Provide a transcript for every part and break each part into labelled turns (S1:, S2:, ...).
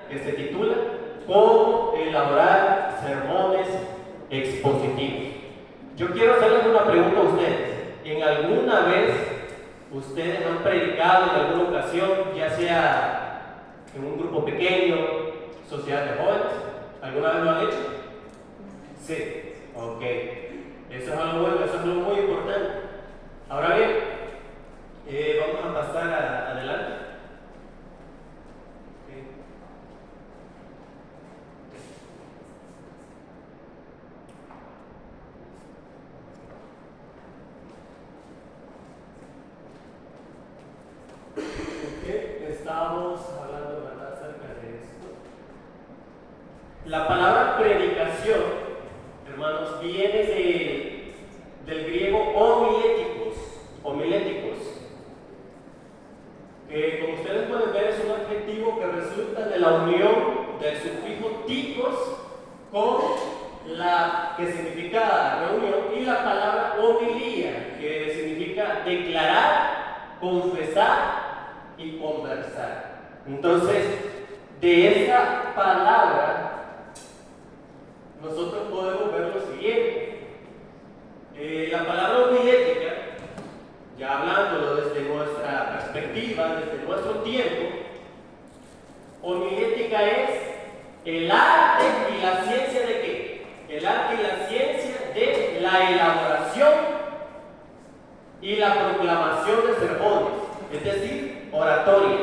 S1: que se titula Cómo elaborar sermones expositivos. Yo quiero hacerles una pregunta a ustedes. ¿En alguna vez ustedes han predicado en alguna ocasión, ya sea en un grupo pequeño, sociedad de jóvenes? ¿Alguna vez lo han hecho? Sí, ok. Eso es algo bueno, eso es algo muy importante. Ahora bien, vamos a pasar adelante. Estábamos hablando, ¿verdad?, acerca de esto. La palabra predicación, hermanos, viene del griego homiléticos, que como ustedes pueden ver es un adjetivo que resulta de la unión del sufijo tikos con la que significa reunión y la palabra homilía, que significa declarar, confesar y conversar. Entonces, de esa palabra nosotros podemos ver lo siguiente. La palabra homilética, ya hablándolo desde nuestra perspectiva, desde nuestro tiempo, homilética es el arte y la ciencia de ¿qué? El arte y la ciencia de la elaboración y la proclamación de sermones, es decir, oratoria.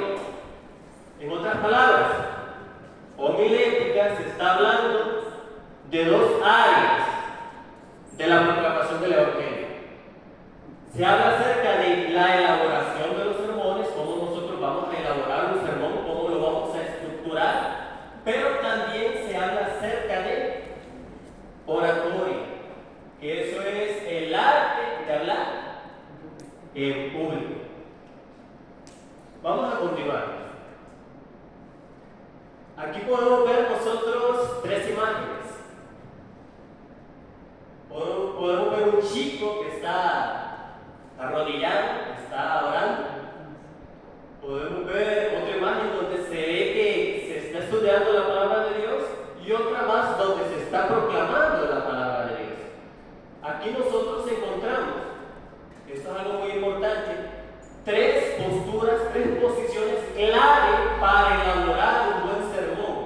S1: En otras palabras, homilética se está hablando de dos áreas de la proclamación del Evangelio. Se habla acerca de la elaboración de los sermones, cómo nosotros vamos a elaborar un sermón, cómo lo vamos a estructurar, pero también se habla acerca de oratoria, que eso es el arte de hablar en público. Vamos a continuar. Aquí podemos ver nosotros tres imágenes. Podemos ver un chico que está arrodillado, está orando. Podemos ver otra imagen donde se ve que se está estudiando la palabra de Dios y otra más donde se está proclamando la palabra de Dios. Aquí nosotros encontramos, esto es algo muy importante, tres posturas, tres posiciones clave para elaborar un buen sermón.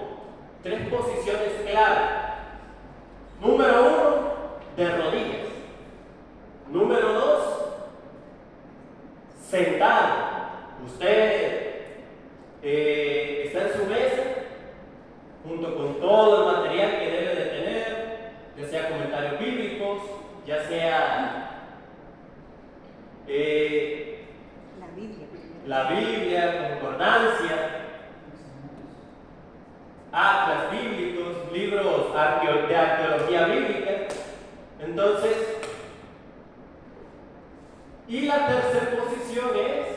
S1: Tres posiciones clave. Número uno, de rodillas. Número dos, sentado. Usted está en su mesa junto con todo el material que debe de tener, ya sea comentarios bíblicos, ya sea la Biblia, concordancia, atlas bíblicos, libros de arqueología bíblica. Entonces, y la tercera posición es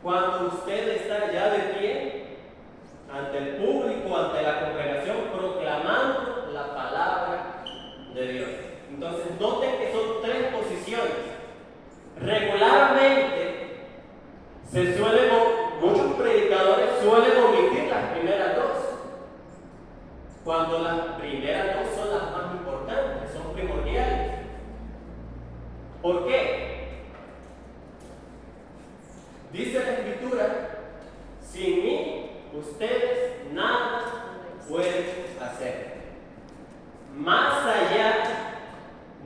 S1: cuando usted está ya de pie ante el público, ante la congregación, proclamando la palabra de Dios. Entonces, noten que son tres posiciones. Regularmente muchos predicadores suelen omitir las primeras dos, cuando las primeras dos son las más importantes, son primordiales. ¿Por qué? Dice la Escritura: sin mí ustedes nada pueden hacer. Más allá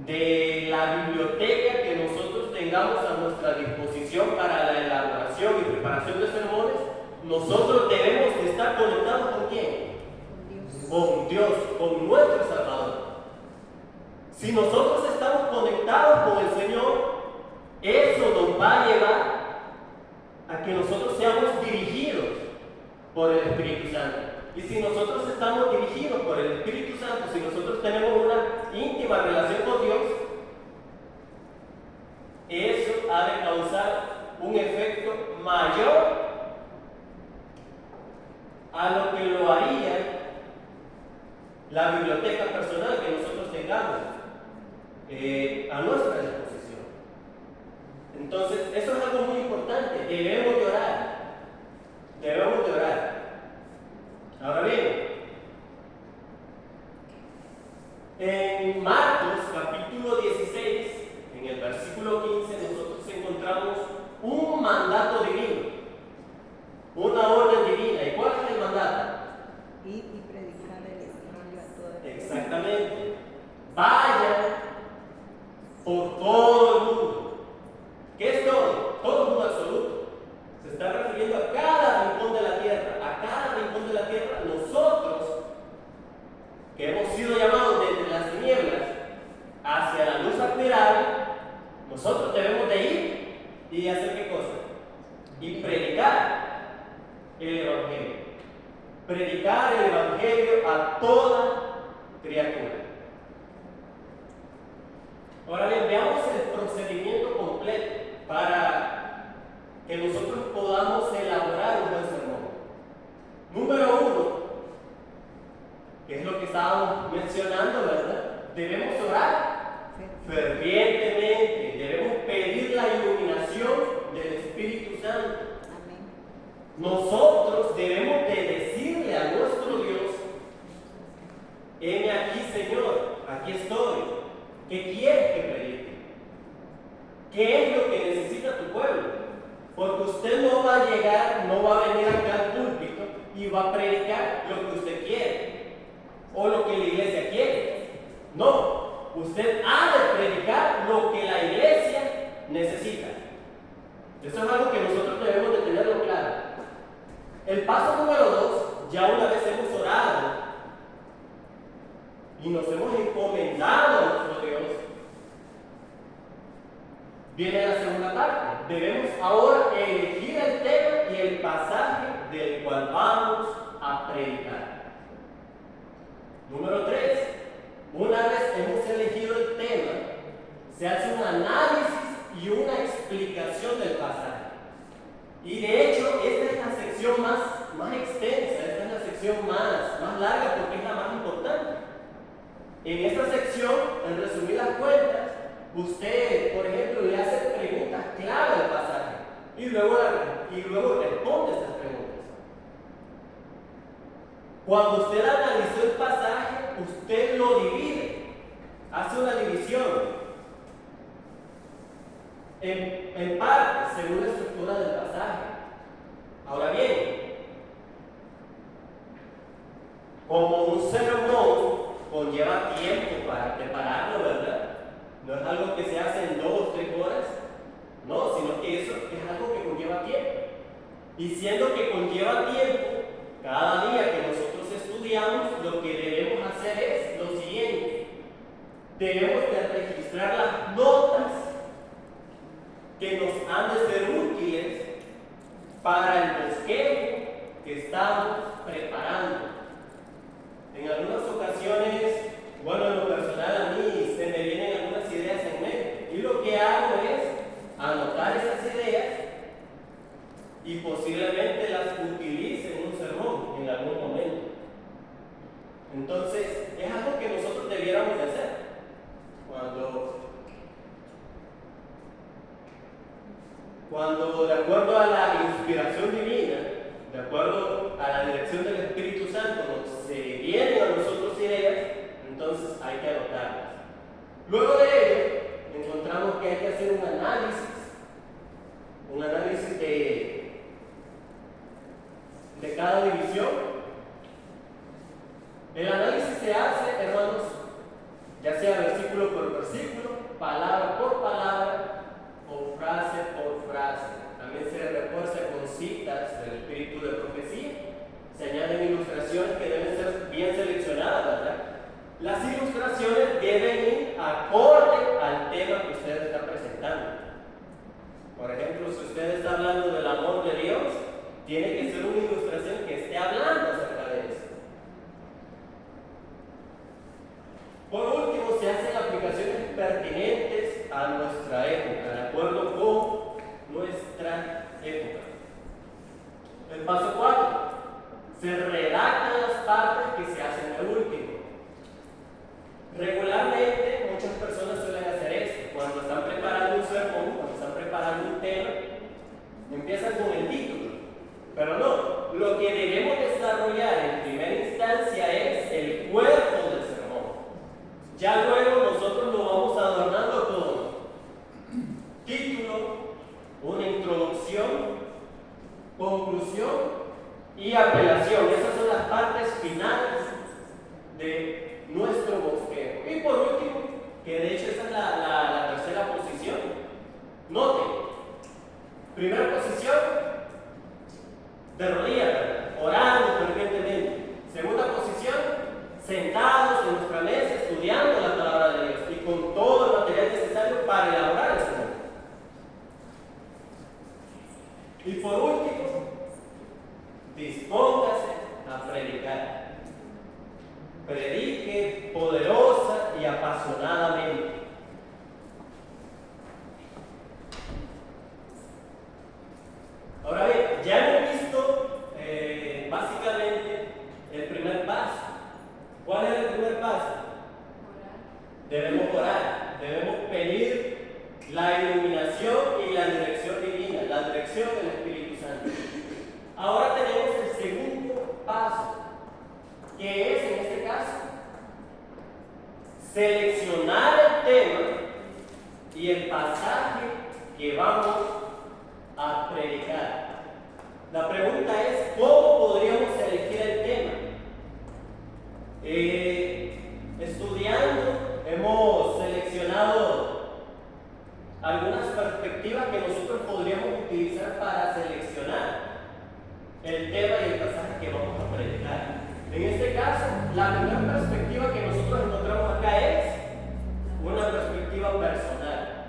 S1: de la biblioteca que nosotros tengamos a nuestra disposición para la elaboración y preparación de sermones, nosotros debemos de estar conectados ¿con quién? Con Dios, con nuestro Salvador. Si nosotros estamos conectados con el Señor, eso nos va a llevar a que nosotros seamos dirigidos por el Espíritu Santo. Y si nosotros estamos dirigidos por el Espíritu Santo, si nosotros tenemos una íntima relación con Dios, eso ha de causar un efecto mayor a lo que lo haría la biblioteca personal que nosotros tengamos a nuestra disposición. Entonces, eso es algo muy importante. Debemos de orar. que hemos sido llamados de entre las tinieblas hacia la luz admirable, nosotros debemos de ir y hacer qué cosa? Y predicar el Evangelio. Predicar el Evangelio a toda criatura. Ahora bien, veamos el procedimiento completo para que nosotros podamos elaborar un buen sermón. Número 1, que es lo que estábamos mencionando, ¿verdad? Debemos orar fervientemente, debemos pedir la iluminación del Espíritu Santo. Nosotros debemos de decirle a nuestro Dios: heme aquí, Señor, aquí estoy. ¿Qué quieres que predique? ¿Qué es lo que necesita tu pueblo? Porque usted no va a llegar, no va a venir acá al púlpito y va a predicar lo que usted quiere o lo que la iglesia quiere. No, usted ha de predicar lo que la iglesia necesita. Eso es algo que nosotros debemos de tenerlo claro. El paso número 2, ya una vez hemos orado y nos hemos encomendado a nuestro Dios, viene la segunda parte. Debemos ahora elegir el tema y el pasaje del cual vamos a predicar. Número 3, una vez hemos elegido el tema, se hace un análisis y una explicación del pasaje. Y de hecho, esta es la sección más extensa, esta es la sección más larga porque es la más importante. En esta sección, en resumidas cuentas, usted, por ejemplo, le hace preguntas clave al pasaje y luego responde estas preguntas. Cuando usted analizó el pasaje, usted lo divide, hace una división en partes según la estructura del pasaje. Ahora bien, como un sermón conlleva tiempo para prepararlo, ¿verdad? No es algo que se hace en 2 o 3 horas, no, sino que eso es algo que conlleva tiempo. Y siendo que conlleva tiempo, cada día que nosotros estudiamos, lo que debemos hacer es lo siguiente: debemos de registrar las notas que nos han de ser útiles para el bosquejo que estamos preparando. En algunas ocasiones, bueno, en lo personal a mí se me vienen algunas ideas en mente, y lo que hago es anotar esas ideas y posiblemente las utilice en un sermón en algún momento. Entonces, es algo que nosotros debiéramos de hacer. Cuando de acuerdo a la inspiración divina, de acuerdo a la dirección del Espíritu Santo, se vienen a nosotros ideas, entonces hay que anotarlas. Luego de ello, encontramos que hay que hacer un análisis de cada división. El análisis se hace, hermanos, ya sea versículo por versículo, palabra por palabra o frase por frase. También se refuerza con citas del espíritu de profecía. Se añaden ilustraciones que deben ser bien seleccionadas, ¿verdad? Las ilustraciones deben ir acorde al tema que usted está presentando. Por ejemplo, si usted está hablando del amor de Dios, tiene que ser una ilustración que esté hablando acerca de eso. Por último, se hacen aplicaciones pertinentes a nuestra época, de acuerdo con nuestra época. El paso 4. Se redactan las partes que se hacen de último. Regularmente, muchas personas suelen hacer esto. Cuando están preparando un sermón, cuando están preparando un tema, empiezan con el título. Pero no, lo que debemos desarrollar en primera instancia es el cuerpo del sermón. Ya luego nosotros lo vamos adornando con título, una introducción, conclusión y apelación. Esas son las partes finales de nuestro bosquejo. Y por último, que de hecho esa es la tercera posición. Noten, primera posición, de rodillas, orando fervientemente. Segunda posición, sentados ¿Cuál es el primer paso? Debemos orar, debemos pedir la iluminación y la dirección divina, la dirección del Espíritu Santo. Ahora tenemos el segundo paso, que es, en este caso, seleccionar el tema y el pasaje que vamos a predicar. La pregunta es, ¿cómo podríamos elegir el tema? Estudiando, hemos seleccionado algunas perspectivas que nosotros podríamos utilizar para seleccionar el tema y el pasaje que vamos a predicar. En este caso, la primera perspectiva que nosotros encontramos acá es una perspectiva personal.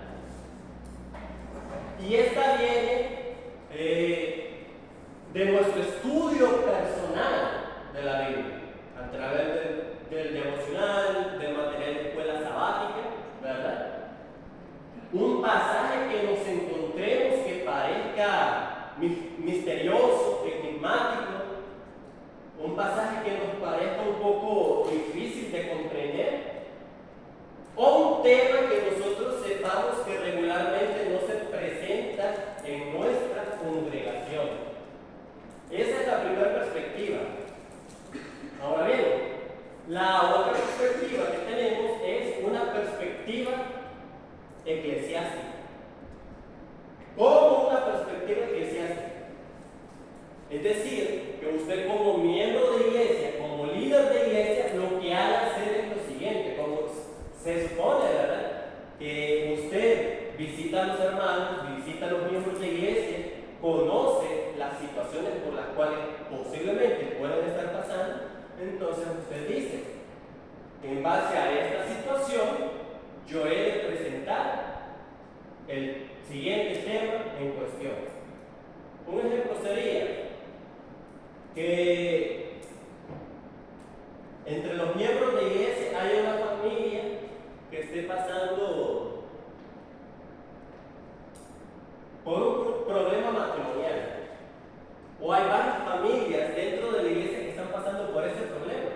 S1: Y esta viene de nuestro estudio personal de la Biblia, a través del devocional, del material de escuela sabática, ¿verdad? Un pasaje que nos encontremos que parezca misterioso, enigmático, un pasaje que nos parezca un poco difícil de comprender, o un tema que nosotros sepamos que regularmente no se presenta en nuestra congregación. Esa es la primera perspectiva. Ahora bien, la otra perspectiva que tenemos es una perspectiva eclesiástica. ¿Cómo una perspectiva eclesiástica? Es decir, que usted como miembro de iglesia, como líder de iglesia, lo que ha de hacer es lo siguiente, como se supone, ¿verdad? Que usted visita a los hermanos, visita a los miembros de iglesia, conoce las situaciones por las cuales posiblemente pueden estar pasando, entonces usted dice, en base a esta situación, yo he de presentar el siguiente tema en cuestión. Un ejemplo sería que entre los miembros de iglesia hay una familia que esté pasando por un problema matrimonial, o hay varias familias dentro de la iglesia que están pasando por ese problema.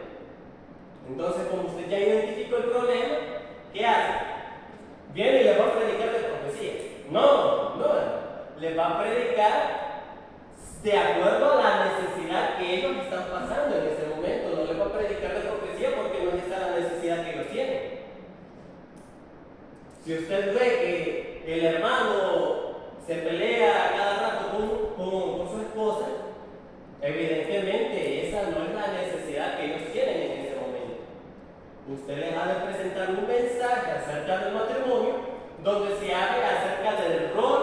S1: Entonces, como usted ya identificó el problema, ¿qué hace? Viene y les va a predicar de profecía. No, les va a predicar de acuerdo a la necesidad que ellos están pasando en ese momento. No les va a predicar de profecía porque no es esa la necesidad que ellos tienen. Si usted ve que el hermano se pelea cada rato con su esposa, evidentemente esa no es la necesidad que ellos tienen en ese momento. Usted les ha de presentar un mensaje acerca del matrimonio donde se hable acerca del rol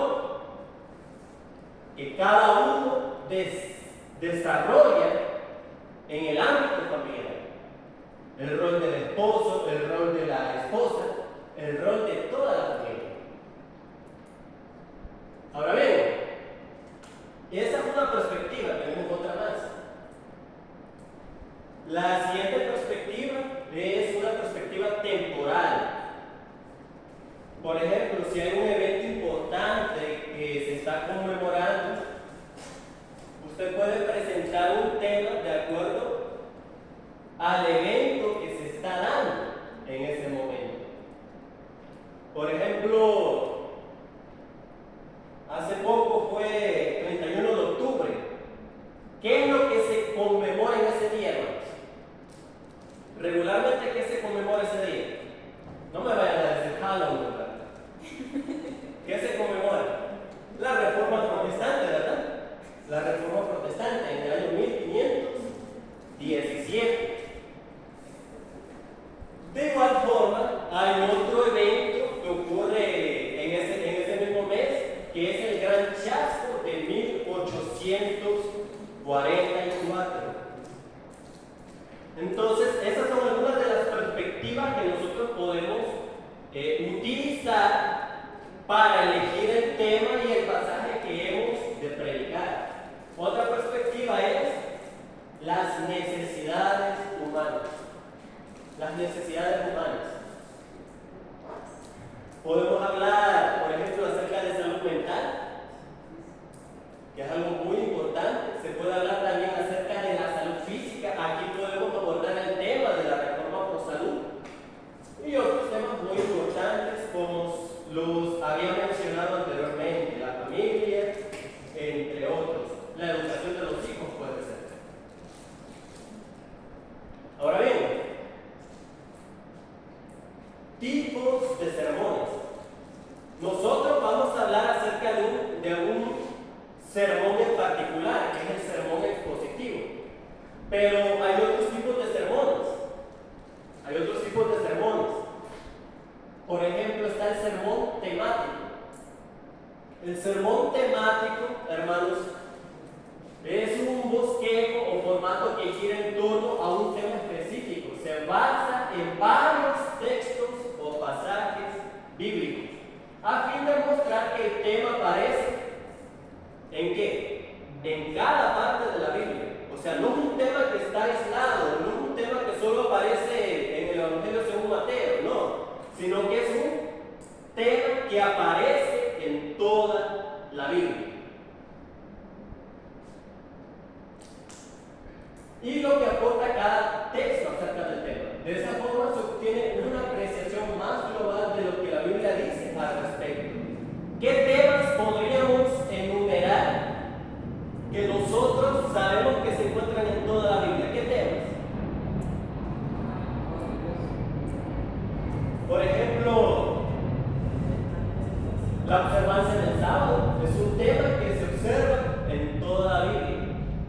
S1: que cada uno desarrolla en el ámbito familiar. El rol del esposo, el rol de la esposa, el rol de toda la familia. Ahora bien, esa es una perspectiva, tenemos otra más. La siguiente perspectiva es una perspectiva temporal. Por ejemplo, si hay un evento importante que se está conmemorando, usted puede presentar un tema de acuerdo al evento que se está dando en ese momento. Por ejemplo, hace poco fue 31 de octubre. ¿Qué es lo que se conmemora en ese día, hermanos? Regularmente, ¿qué se conmemora ese día? No me vayan a decir Halloween, ¿verdad? ¿Qué se conmemora? La Reforma Protestante, ¿verdad? La Reforma Protestante en el año 1517. De igual forma, hay otro evento que ocurre en ese mismo mes, que es el Gran Chasco de 1844. Entonces, esas son algunas de las perspectivas que nosotros podemos utilizar para elegir el tema y el pasaje que hemos de predicar. Otra perspectiva es las necesidades humanas. Las necesidades humanas. Podemos hablar, por ejemplo, acerca de salud mental, que es algo muy importante. Se puede hablar también acerca de la salud física. Aquí podemos abordar el tema de la reforma Pero hay otros tipos de sermones. Hay otros tipos de sermones. Por ejemplo, está el sermón temático. El sermón temático, hermanos, es un bosquejo o formato que gira en torno a un tema específico. Se basa en varios textos o pasajes bíblicos, a fin de mostrar que el tema aparece ¿en qué? En cada parte de la Biblia. O sea, no es un tema que está aislado, no es un tema que solo aparece en el Evangelio según Mateo, no, sino que es un tema que aparece en toda la Biblia. Y lo que aporta cada texto acerca del tema. De esa forma se obtiene una apreciación más global de lo que la Biblia dice al respecto. ¿Qué temas podríamos enumerar que nosotros sabemos que se encuentran en toda la Biblia? ¿Qué temas? Por ejemplo, la observancia del sábado es un tema que se observa en toda la Biblia.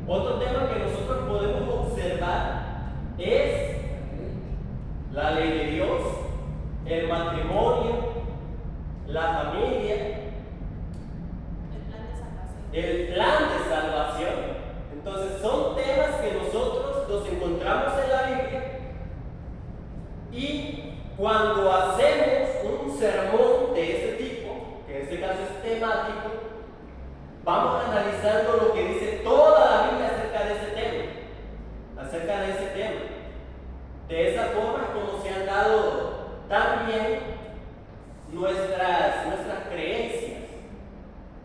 S1: Otro tema que nosotros podemos observar es la ley de Dios, el matrimonio, la familia, el plan de salvación. Entonces son temas que nosotros los encontramos en la Biblia, y cuando hacemos un sermón de este tipo, que en este caso es temático, vamos analizando lo que dice toda la Biblia acerca de ese tema. De esa forma es como se han dado también nuestras creencias,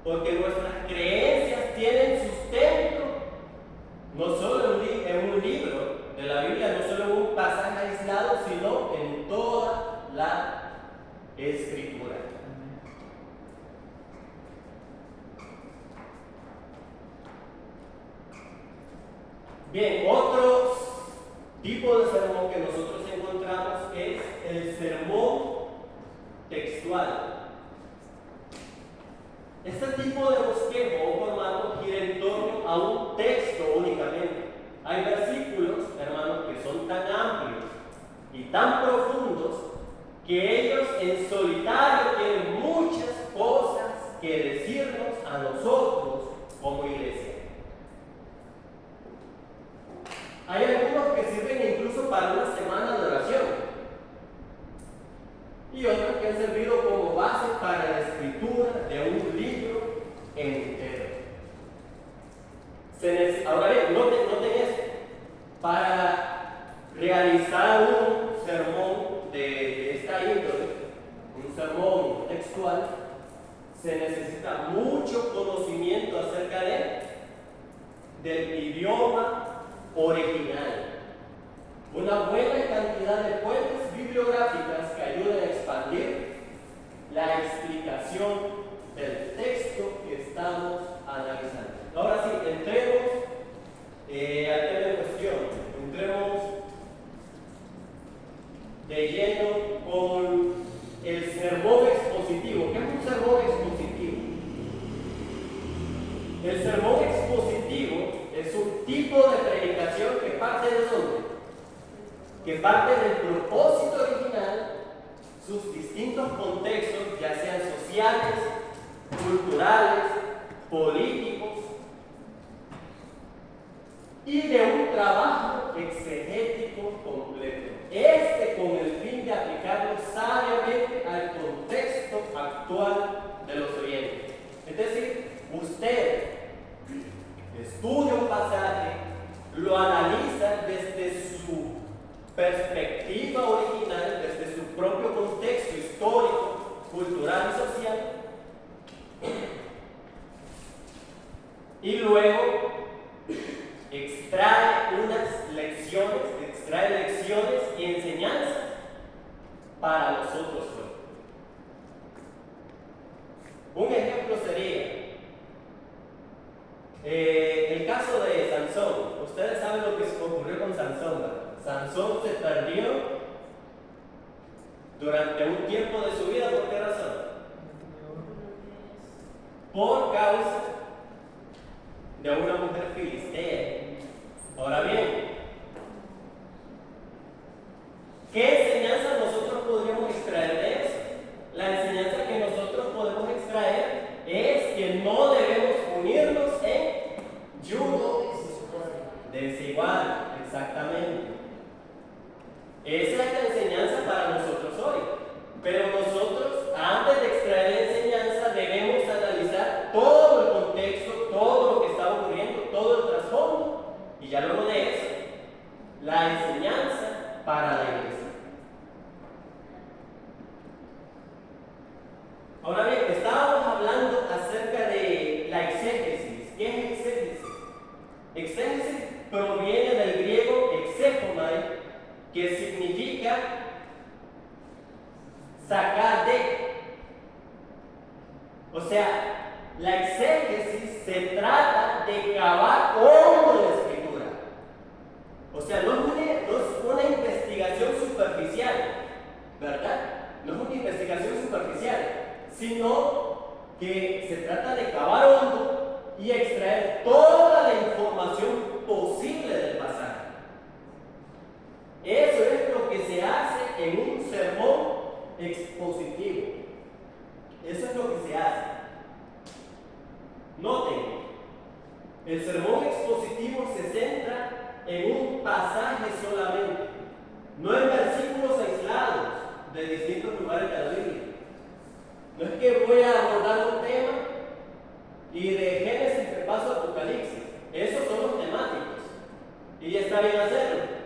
S1: porque nuestras creencias tienen sustento no solo en un libro de la Biblia, no solo en un pasaje aislado, sino en toda la Escritura. Bien, otro tipo de sermón que nosotros encontramos es el sermón textual. Este tipo de bosquejo o formato gira en torno a un texto únicamente. Hay versículos, hermanos, que son tan amplios y tan profundos que ellos en solitario tienen muchas cosas que decirnos a nosotros como iglesia. Hay algunos que sirven incluso para una semana de oración, y otros que han servido como base para la escritura de un libro entero. Ahora bien, noten esto. Para realizar un sermón de esta índole, un sermón textual, se necesita mucho conocimiento acerca del idioma original, una buena cantidad de fuentes bibliográficas que ayuden a expandir la explicación del texto que estamos analizando. Ahora sí, entremos al tema en cuestión, entremos de lleno con el sermón expositivo. ¿Qué es un sermón expositivo? El sermón expositivo es un tipo de predicación que parte ¿de dónde? Que parte del propósito original, sus distintos contextos, ya sean sociales, culturales, políticos, y de un trabajo exegético completo. Con el fin de aplicarlo sabiamente al contexto actual de los oyentes. Es decir, usted estudia un pasaje, lo analiza desde su perspectiva original, desde su propio contexto histórico, cultural y social, y luego extrae lecciones y enseñanzas para los otros. Un ejemplo sería el caso de Sansón. Ustedes saben lo que ocurrió con Sansón, ¿verdad? Sansón se perdió durante un tiempo de su vida. ¿Por qué razón? Por causa de una mujer filistea. Ahora bien, Exactamente. Esa es la enseñanza para nosotros hoy. Pero nosotros, antes de extraer la enseñanza, debemos analizar todo el contexto, todo lo que está ocurriendo, todo el trasfondo. Y ya luego de eso, la enseñanza para la iglesia. Ahora bien, estábamos hablando acerca de la exégesis. ¿Qué es exégesis? Exégesis proviene del griego exégesis, que significa sacar de. O sea, la exégesis se trata de cavar hondo en la escritura. O sea, no es una investigación superficial, ¿verdad? No es una investigación superficial, sino que se trata de cavar hondo y extraer toda la información posible del pasaje. Eso es lo que se hace en un sermón expositivo. Eso es lo que se hace. Noten, el sermón expositivo se centra en un pasaje solamente, no en versículos aislados de distintos lugares de la Biblia. No es que voy a abordar un tema y de Génesis te paso a Apocalipsis. Esos son los temáticos y ya está bien hacerlo.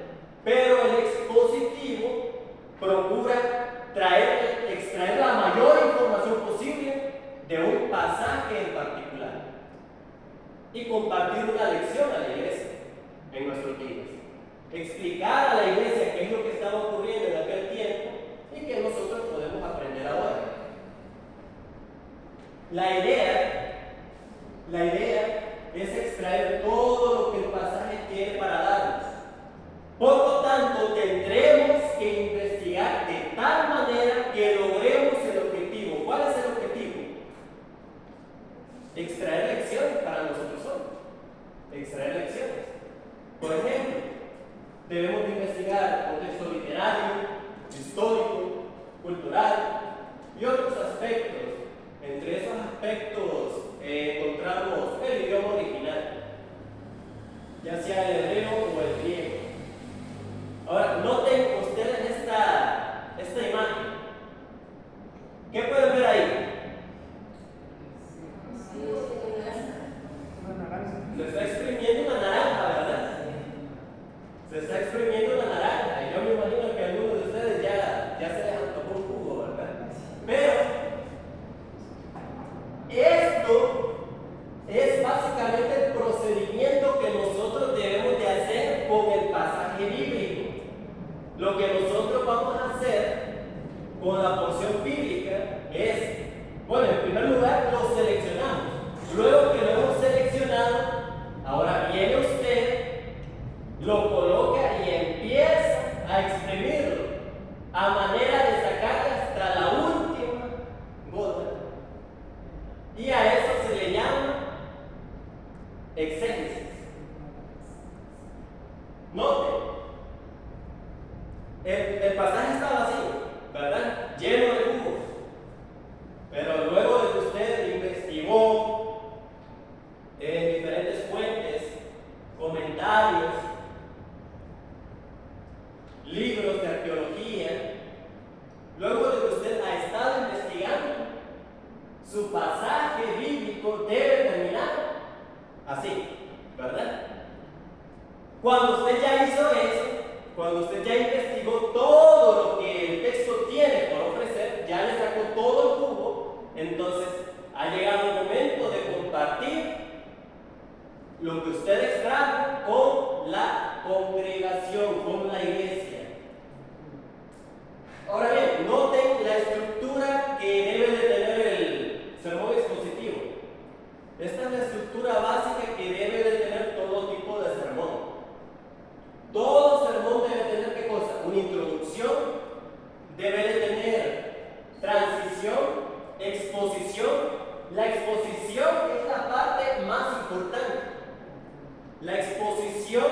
S1: Pero el expositivo procura extraer la mayor información posible de un pasaje en particular y compartir una lección a la iglesia en nuestros días. Explicar a la iglesia qué es lo que estaba ocurriendo en aquel tiempo y que nosotros podemos aprender ahora. La idea es extraer todo lo que el pasaje tiene para darnos. Por lo tanto, tendremos que investigar de tal manera que logremos el objetivo. ¿Cuál es el objetivo? Extraer lecciones para nosotros hoy. Extraer lecciones. Por ejemplo, debemos investigar contexto literario, histórico, cultural y otros aspectos. Entre esos aspectos encontramos el idioma original, ya sea el hebreo o el griego. Ahora, noten ustedes esta imagen. ¿Qué pueden ver ahí? Se está exprimiendo una naranja, ¿verdad? Se está exprimiendo una naranja. Y yo me imagino que algunos de ustedes ya se les antojó un jugo, ¿verdad? Pero esto es básicamente el procedimiento que nosotros debemos de hacer con el pasaje bíblico. Lo que nosotros vamos a hacer con la porción bíblica es, bueno, en primer lugar lo seleccionamos. Luego que lo hemos seleccionado, ahora viene usted, lo coloca y empieza a exprimirlo a manera de sacarle hasta la última gota. Y a eso se le llama exégesis. Note, el pasaje está vacío, ¿verdad? Lleno de jugos. Pero luego de que usted investigó en diferentes fuentes, comentarios, libros de arqueología, luego de que usted ha estado investigando, su pasaje bíblico debe terminar así, ¿verdad? Cuando usted ya hizo eso, cuando usted ya investigó todo lo que el texto tiene por ofrecer, ya le sacó todo el jugo, entonces ha llegado el momento de compartir lo que usted extrajo con la congregación, con la iglesia. Ahora bien, noten la estructura que debe de tener el sermón expositivo. Esta es la estructura básica que debe de tener todo tipo de sermón. Todo sermón debe tener ¿qué cosa? Una introducción, debe de tener transición, exposición. La exposición es la parte más importante. La exposición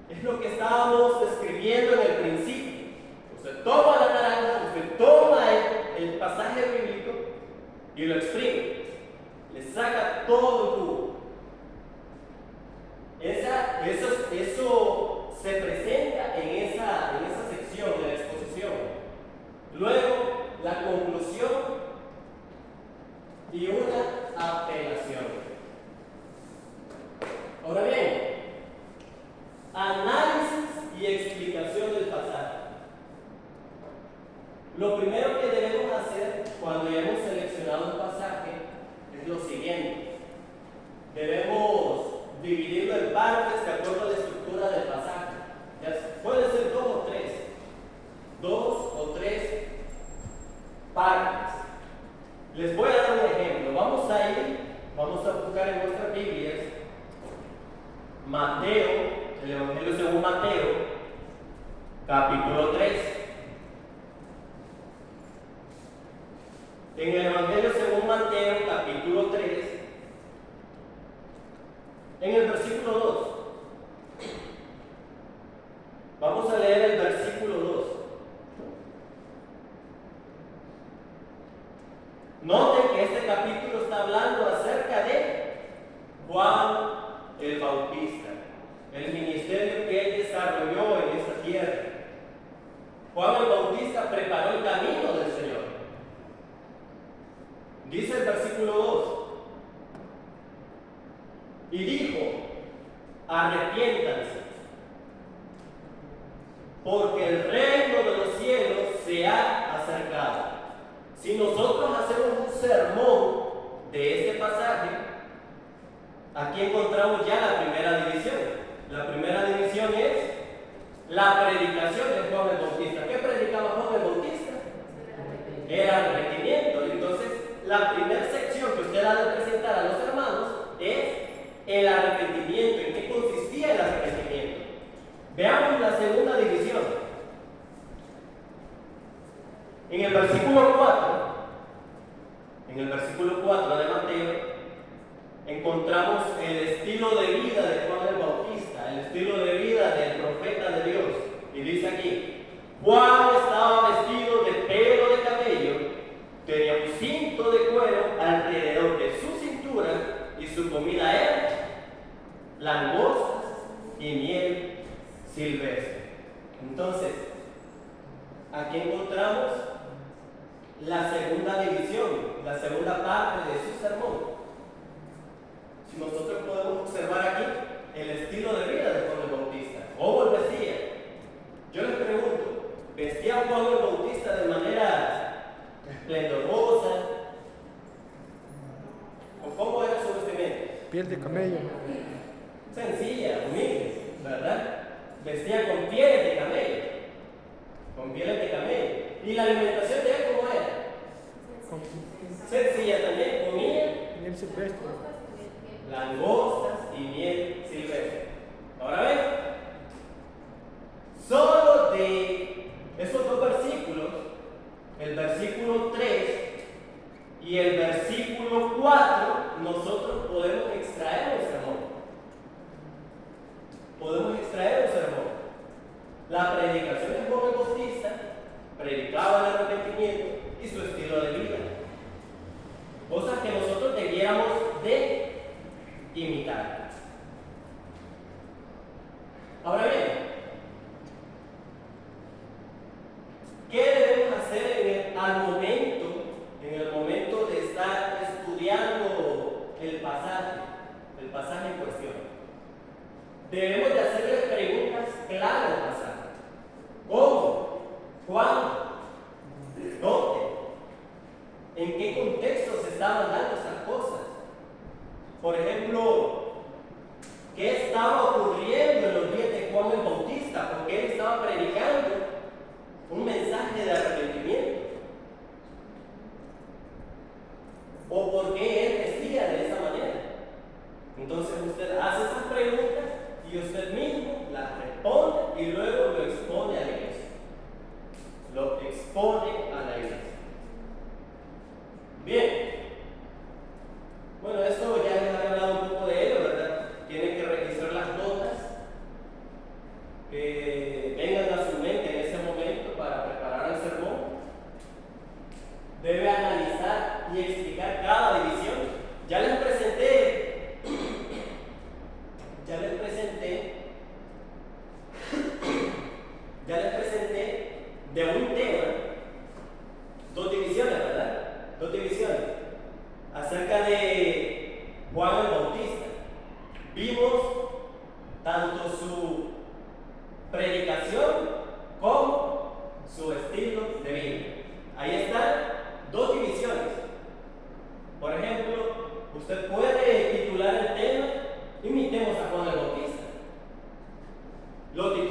S1: es lo que estábamos describiendo en el principio. Usted toma la naranja, usted toma el pasaje bíblico y lo exprime. Le saca todo el jugo. Eso es análisis y explicación del pasaje. Lo primero que debemos hacer cuando ya hemos seleccionado un pasaje es lo siguiente. Debemos dividirlo en partes de acuerdo a la estructura del pasaje. Puede ser dos o tres partes. Les voy a dar un ejemplo. Vamos a buscar en nuestras Biblias Mateo, el Evangelio según Mateo, capítulo 3. En el Evangelio según Mateo, capítulo 3, en el versículo 2. Vamos a leer el versículo 2. Noten que este capítulo está hablando acerca de Juan el Bautista, el ministerio que él desarrolló en esta tierra. Juan el Bautista preparó el camino del Señor. Dice el versículo 2: y dijo, arrepiéntanse, porque el reino de los cielos se ha acercado. Si nosotros hacemos un sermón de este pasaje, aquí encontramos ya la primera división. La primera división es la predicación de Juan el Bautista. ¿Qué predicaba Juan el Bautista? Era arrepentimiento. Entonces, la primera sección que usted ha de presentar a los hermanos es el arrepentimiento. ¿En qué consistía el arrepentimiento? Veamos la segunda división. En el versículo 4 de Mateo, encontramos el estilo de vida de Juan el Bautista, el estilo de vida del profeta de Dios. Y dice aquí: Juan estaba vestido de pelo de camello, tenía un cinto de cuero alrededor de su cintura, y su comida era langostas y miel silvestre. Entonces, aquí encontramos la segunda división, la segunda parte de su sermón. Si nosotros podemos observar aquí el estilo de vida de Juan el Bautista, cómo él vestía. Yo les pregunto, ¿vestía Juan el Bautista de manera esplendorosa? ¿O cómo era su vestimenta?
S2: Piel de camello.
S1: Sencilla, humilde, ¿verdad? Vestía con pieles de camello. Con pieles de camello. ¿Y la alimentación de él cómo era? Sencilla también, comía
S2: Miel silvestre.
S1: langostas y miel silvestre. Ahora ven, solo de esos dos versículos, el versículo 3 y el versículo 4, nosotros podemos extraer un sermón. Podemos extraer un sermón. La predicación de Juan el Bautista predicaba el arrepentimiento y su estilo de vida. Cosas que nosotros debiéramos de imitar. Ahora bien, ¿qué debemos hacer en el momento de estar estudiando el pasaje en cuestión? Debemos de hacerle preguntas claras al pasaje. ¿Cómo? ¿Cuándo? ¿Dónde? ¿En qué contexto se estaban dando estas cosas? Por ejemplo, ¿qué estaba ocurriendo en los días de Juan el Bautista? Porque él estaba predicando un mensaje de arrepentimiento. ¿O por qué él vestía de esa manera? Entonces usted hace esas preguntas y usted mismo las responde y luego lo expone a la iglesia. Lo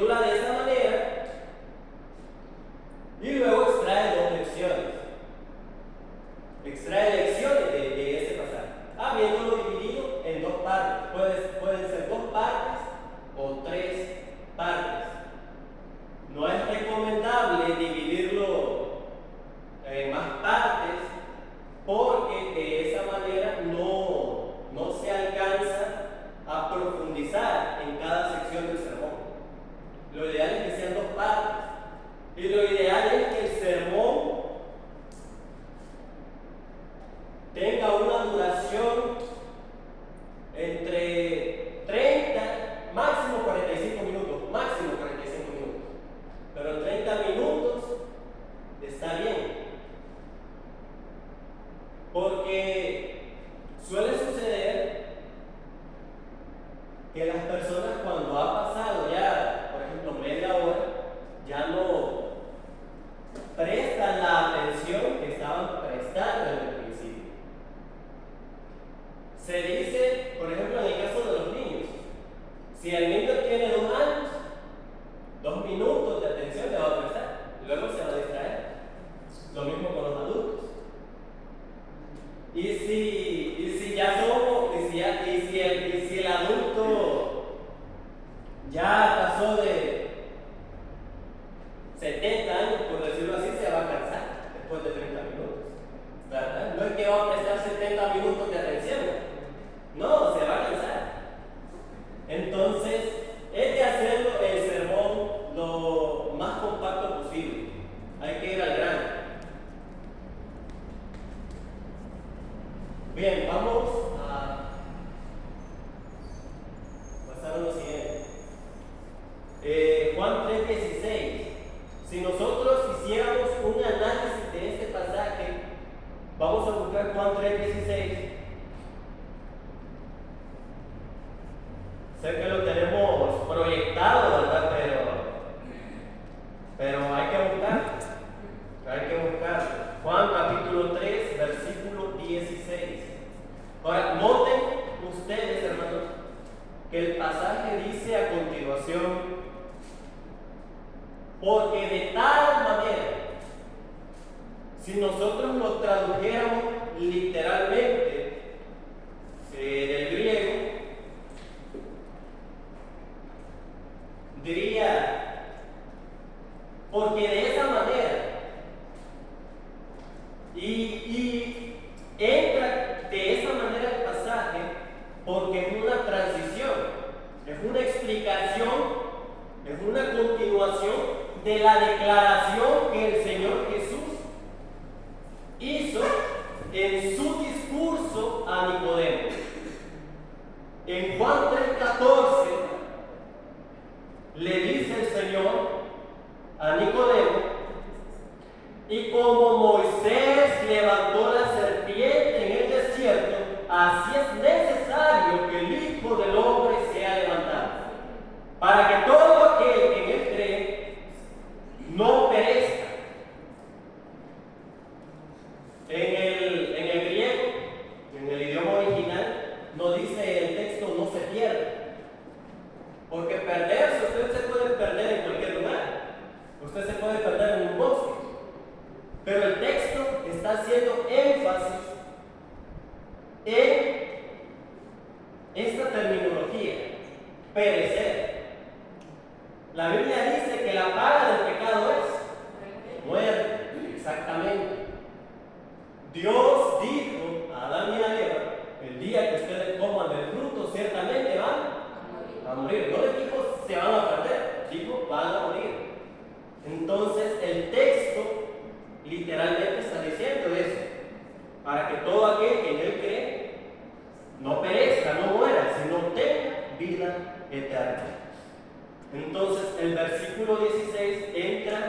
S1: titula de esa manera y luego extrae dos lecciones. Extrae lecciones de ese pasaje, habiéndolo dividido en dos partes. Pueden ser dos partes o tres partes. No es recomendable dividirlo en más partes porque de esa manera no se alcanza a profundizar en cada sección del sermón. Lo ideal es que sean dos partes y lo ideal es que el sermón tenga una duración entre 30, máximo 45 minutos, pero 30 minutos está bien, porque suele suceder que las personas, cuando ha pasado ya, por ejemplo, media hora, ya no prestan la atención que estaban prestando en el principio. Se dice, por ejemplo, en el caso de los niños, si el niño tiene 2 años, 2 minutos de atención le va a prestar, luego se va a distraer. Lo mismo con los adultos. Y si ya somos, y si el adulto ya pasó de 70 años, por decirlo así, se va a cansar después de 30 minutos, ¿verdad? No es que va a prestar 70 minutos de atención, no, se va a cansar. Entonces, es de hacerlo el sermón lo más compacto posible. Hay que ir al grano. Bien, vamos a pasar a lo siguiente. Juan 3:16. Si nosotros hiciéramos un análisis de este pasaje, vamos a buscar Juan 3:16. Sé que lo tenemos proyectado, ¿verdad? Pero hay que buscarlo. Juan capítulo 3, versículo 16. Ahora, noten ustedes, hermanos, que el pasaje dice a continuación: porque de tal manera, si nosotros lo tradujéramos literalmente del griego, diría, porque de esa manera, y entra de esa manera el pasaje porque es una transición, es una explicación, es una continuación de la declaración que el Señor Jesús hizo en su discurso a Nicodemo. En Juan 3:14 le dice el Señor a Nicodemo: y como Moisés levantó la serpiente en el desierto, así es necesario que el Hijo del Hombre sea levantado, para que todo aquel que en él cree no perezca. En el griego, en el idioma original, no dice el texto no se pierde, porque perderse, usted se puede perder en cualquier lugar, usted se puede perder en un bosque, pero el texto está haciendo énfasis en esta terminología, perecer. La Biblia dice que la paga del pecado es muerte, exactamente. Dios dijo a Adán y a Eva: el día que ustedes coman del fruto, ciertamente van a morir. No les dijo se van a perder, dijo van a morir. Entonces el texto literalmente está diciendo eso, para que todo aquel que en él cree no perezca, no muera, sino tenga vida eterna. Entonces el versículo 16 entra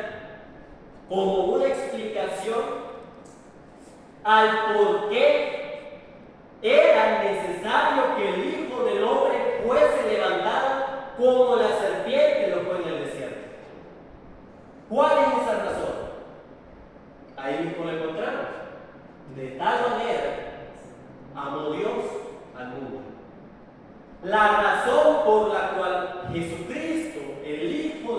S1: como una explicación al por qué era necesario que el Hijo del Hombre fuese levantado como la serpiente lo fue en el desierto. ¿Cuál es esa razón? Ahí mismo lo encontramos. De tal manera amó Dios al mundo. La razón por la cual Jesucristo, el Hijo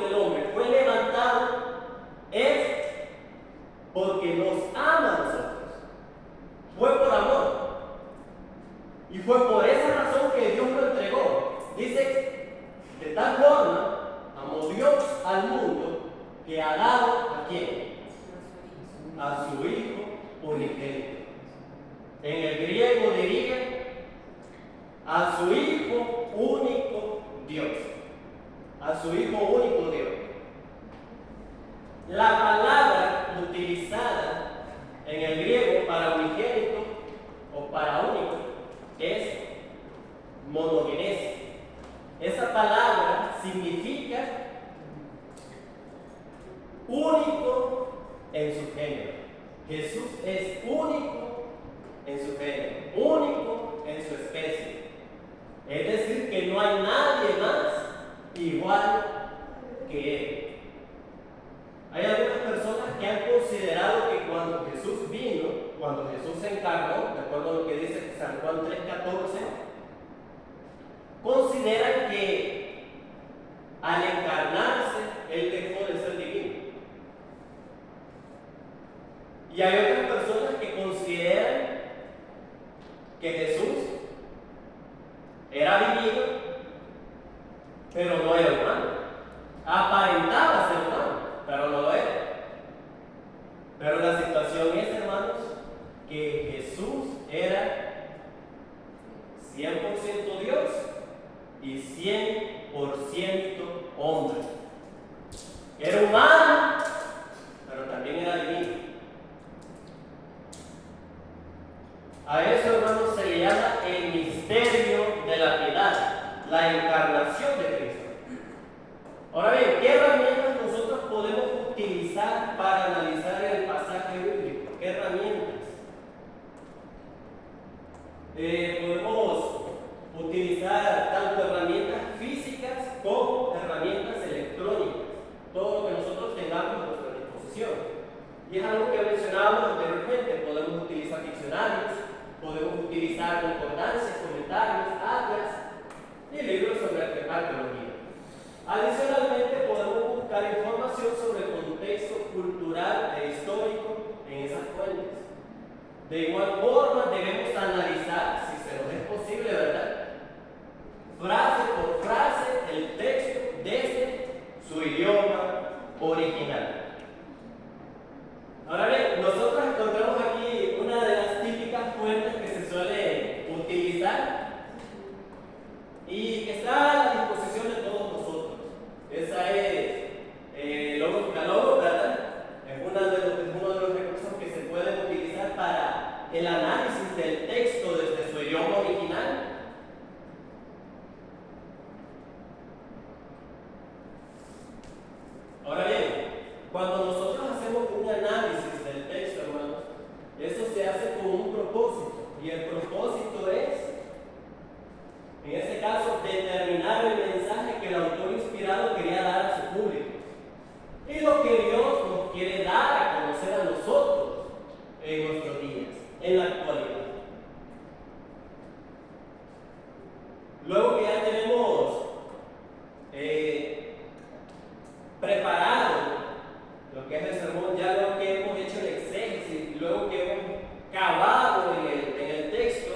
S1: a su Hijo único Dios. La palabra utilizada en el griego para unigénito o para único es monogenes. Esa palabra significa único en su género. Jesús es único en su género, único en su especie. Es decir, que no hay nadie más igual que Él. Hay algunas personas que han considerado que cuando Jesús vino, cuando Jesús se encarnó, de acuerdo a lo que dice San Juan 3:14, consideran que al encarnarse, Él dejó de ser divino. Y hay otras personas que consideran que Jesús era divino, pero no era humano. Aparentaba ser humano, pero no lo era. Pero la situación es, hermanos, que Jesús era 100% Dios y 100% hombre. Era humano, pero también era divino. A eso, hermanos, se le llama el misterio de la piedad, la encarnación de Cristo. Ahora bien, ¿qué herramientas nosotros podemos utilizar para analizar el pasaje bíblico? ¿Qué herramientas? Podemos utilizar tanto herramientas físicas como herramientas electrónicas, todo lo que nosotros tengamos a nuestra disposición. Y es algo que mencionábamos anteriormente. Podemos utilizar diccionarios, podemos utilizar concordancias, comentarios, atlas y libros sobre arqueología. Adicionalmente, podemos buscar información sobre el contexto cultural e histórico en esas fuentes. De igual forma, debemos analizar, si se nos es posible, ¿verdad?, frase por frase, el texto desde su idioma original. Ahora bien, nosotros encontramos aquí una de las típicas fuentes que se suele utilizar y que está a la disposición de todos nosotros. Esa es Logos Diálogos, ¿verdad? Es uno de los recursos que se pueden utilizar para el análisis del texto desde su idioma original. Ahora bien, cuando nosotros hacemos un análisis del texto, hermanos, eso se hace con un propósito. Y el propósito es, en este caso, determinar el mensaje que el autor inspirado quería dar a su público. Y lo que Dios nos quiere dar a conocer a nosotros en nuestros días, en la actualidad. Luego que ya tenemos preparado lo que es el sermón, ya luego que hemos hecho el exégesis, luego que hemos cavado en el texto,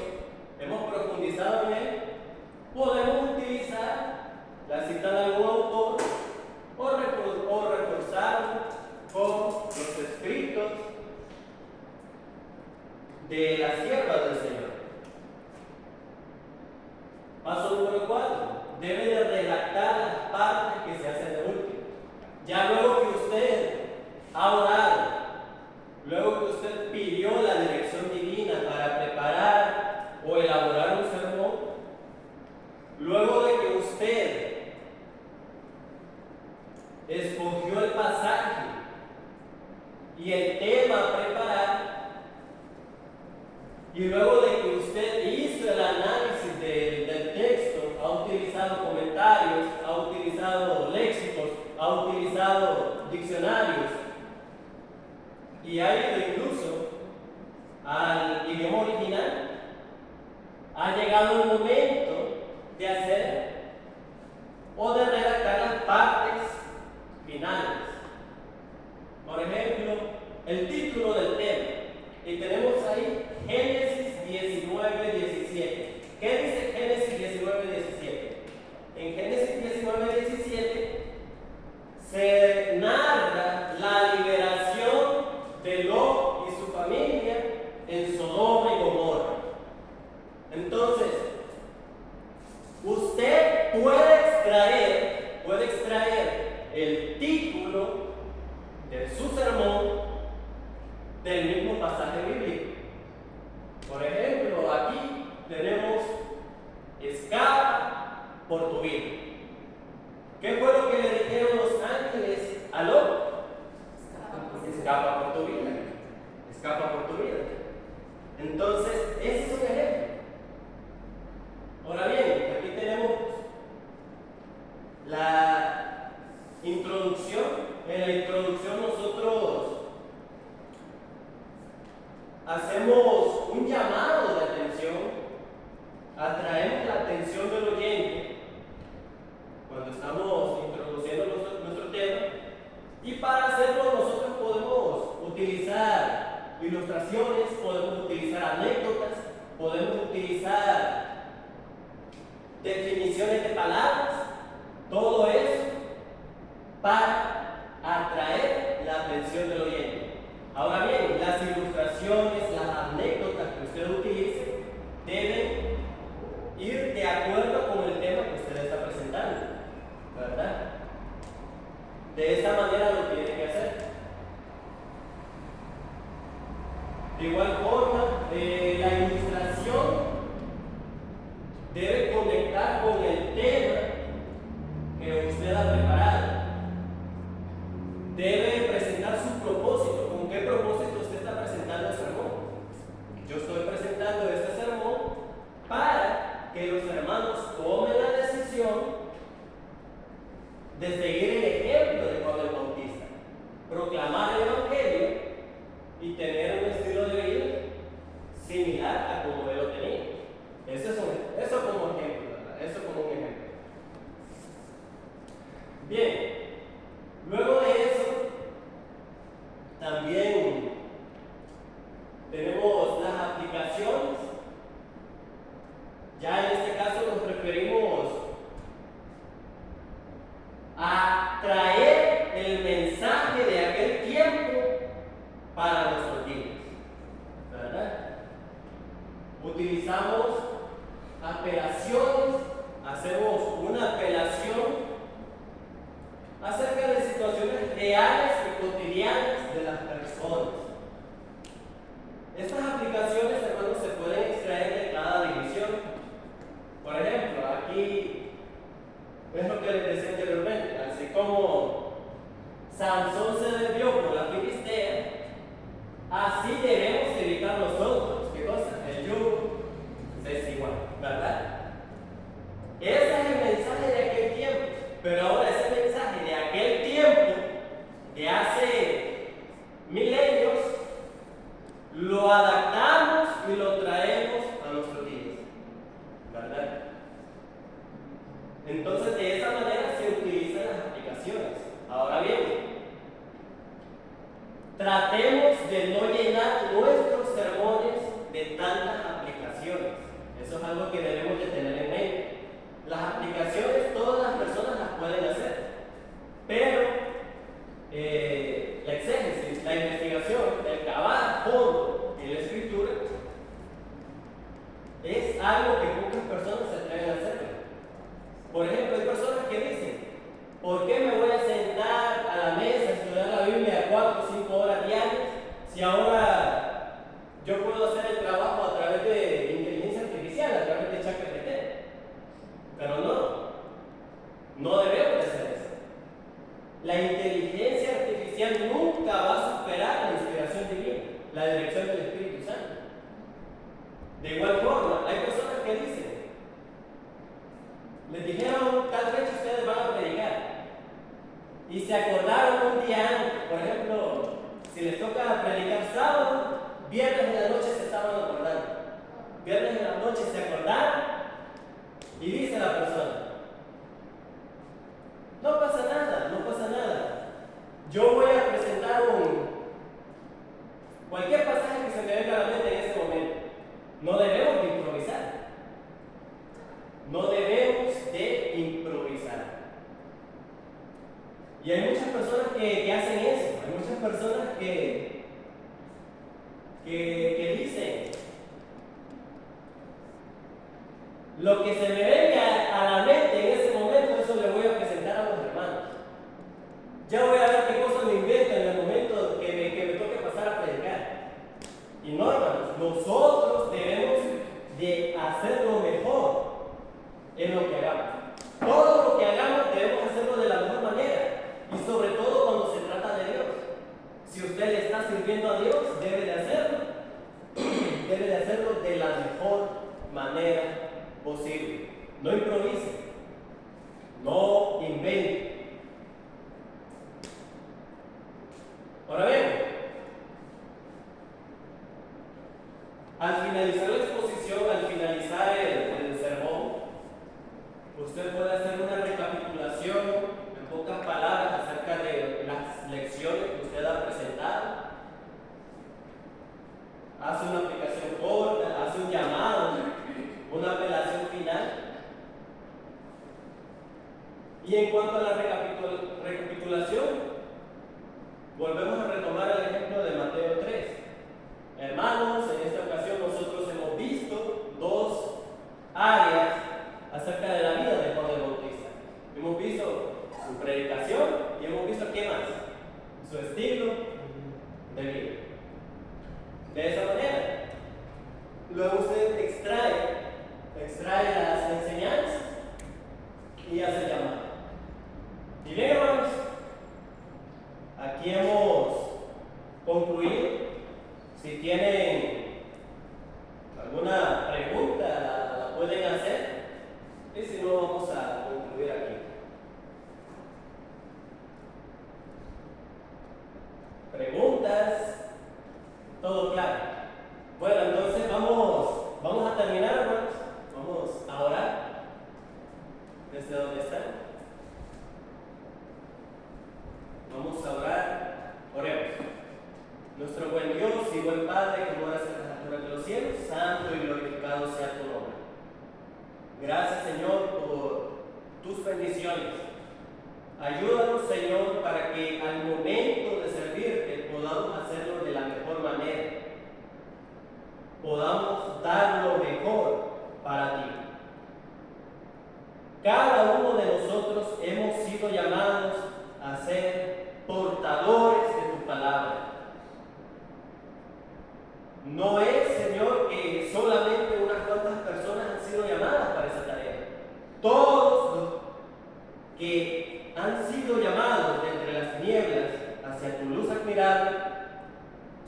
S1: hemos profundizado en él, podemos utilizar la cita de algún autor o reforzarlo con los escritos de la sierva del Señor. Paso número 4. Debe de redactar las partes que se hacen de último. Ya luego que usted ha orado, luego que usted pidió la dirección divina para preparar o elaborar un sermón, luego de que usted escogió el pasaje y el tema a preparar, y luego de que usted hizo el análisis del texto, ha utilizado comentarios, ha utilizado léxicos, ha utilizado diccionarios y ha ido incluso al idioma original, ha llegado el momento de hacer o de redactar las partes finales. Por ejemplo, el título del tema. Y tenemos ahí Génesis 19:17. ¿Qué dice Génesis 19:17? En Génesis 19:17 se narra la liberación de Lot y su familia en Sodoma y Gomorra. Entonces, usted puede extraer en su sermón del mismo pasaje bíblico. Por ejemplo, aquí tenemos escapa por tu vida. ¿Qué fue lo que le dijeron los ángeles a Lot? Escapa por tu vida. Escapa por tu vida. Entonces, ese es un ejemplo. Ahora bien, aquí tenemos la introducción. En la introducción nosotros hacemos un llamado de atención, atraemos la atención del oyente cuando estamos introduciendo nuestro tema, y para hacerlo nosotros podemos utilizar ilustraciones, podemos utilizar anécdotas, podemos utilizar definiciones de palabras, todo eso para atraer la atención del oyente. Ahora bien, las ilustraciones, las anécdotas que usted utilice deben ir de acuerdo con el tema que usted está presentando, ¿verdad? De esa manera lo tiene que hacer. De igual forma, la ilustración debe conectar con el tema que usted ha preparado. Debe presentar su propósito. ¿Con qué propósito usted está presentando el sermón? Yo estoy presentando este sermón para que los hermanos tomen la decisión de seguir el ejemplo de Juan el Bautista, proclamar el Evangelio y tener un estilo de vida similar a como él lo tenía. Eso como ejemplo, ¿verdad? Eso como un ejemplo. Bien, luego de eso, también tenemos las aplicaciones. Ya en este caso nos referimos a traer el mensaje de aquel tiempo para nuestros días, ¿verdad? Utilizamos apelaciones, hacemos una apelación acerca de situaciones reales y cotidianas de las personas. Estas aplicaciones, hermanos, se pueden extraer de cada división. Por ejemplo, aquí es lo que les decía anteriormente, así como Sansón se desvió por la Filistea, así debemos evitar nosotros. ¿Qué cosa? El yugo es igual, ¿verdad? Ese es el mensaje de aquel tiempo. Pero ahora ese mensaje de aquel tiempo, de hace milenios, lo adaptamos y lo traemos a nuestros días, ¿verdad? Entonces, de esa manera se utilizan las aplicaciones. Ahora bien, tratemos de no llenar nuestros sermones de tantas aplicaciones. Eso es algo que debemos de tener en mente. Las aplicaciones todas las personas las pueden hacer, pero la exégesis, la investigación, el cavar a fondo en la escritura es algo que pocas personas se atreven a hacer. Por ejemplo, hay personas que dicen: ¿por qué me voy a sentar a la mesa a estudiar la Biblia 4 o 5 horas diarias si ahora yo puedo hacer el trabajo a través de inteligencia artificial, a través de ChatGPT? Pero no debemos de hacer eso. La inteligencia artificial nunca va a superar la inspiración divina, la dirección del Espíritu Santo. De igual forma, hay personas que dicen: les dijeron tal fecha ustedes van a predicar, y se acordaron un día antes. Por ejemplo, si les toca predicar sábado, viernes en la noche se estaban acordando. Viernes en la noche se acordaron y dice la persona: no pasa nada, no pasa nada. Yo voy a presentar cualquier pasaje que se me venga a la mente en ese momento. No debemos de improvisar. No debemos de improvisar. Y hay muchas personas que hacen eso. Hay muchas personas que dicen: lo que se me venga a la mente en ese momento, eso le voy a presentar a los hermanos. Ya voy a ver qué cosas me inventan en el momento. sirviendo a Dios, debe de hacerlo. Debe de hacerlo de la mejor manera posible. No improvise, no invente. Ahora bien, al finalizar la exposición, al finalizar el sermón, usted puede hacer una recapitulación en pocas palabras acerca de las lecciones que usted ha presentado. Hace una aplicación corta, hace un llamado, una apelación final. Y en cuanto a la recapitulación, volvemos a retomar el ejemplo de Mateo 3. Hermanos, en esta ocasión nosotros hemos visto dos áreas acerca de la vida de Juan el Bautista. Hemos visto su predicación y hemos visto qué más, su estilo de vida. De esa manera, luego usted extrae las enseñanzas y hace el llamado. Y bien, hermanos, aquí hemos concluido. Si tienen alguna pregunta, la pueden hacer. Y si no, vamos a concluir aquí. ¿Preguntas? ¿Todo claro? Bueno, entonces vamos a terminar, hermanos. Vamos a orar. ¿Desde dónde están? Vamos a orar. Oremos. Nuestro buen Dios y buen Padre que moras en las alturas de los cielos, santo y glorificado sea tu nombre. Gracias, Señor, por tus bendiciones. Ayúdanos, Señor, para que al momento de servirte podamos hacerlo de la mejor manera. Podamos dar lo mejor para ti. Cada uno de nosotros hemos sido llamados a ser portadores de tu palabra. No es, Señor, que solamente unas cuantas personas han sido llamadas para esa tarea. Todos los que han sido llamados de entre las tinieblas hacia tu luz admirable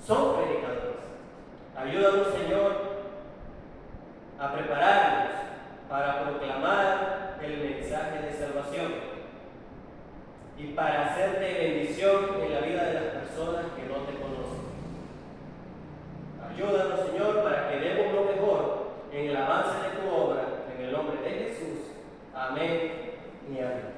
S1: son predicadores. Ayúdanos, Señor, a prepararnos para proclamar el mensaje de salvación y para hacer de bendición en la vida de las personas que no te conocen. Ayúdanos, Señor, para que demos lo mejor en el avance de tu obra, en el nombre de Jesús. Amén y amén.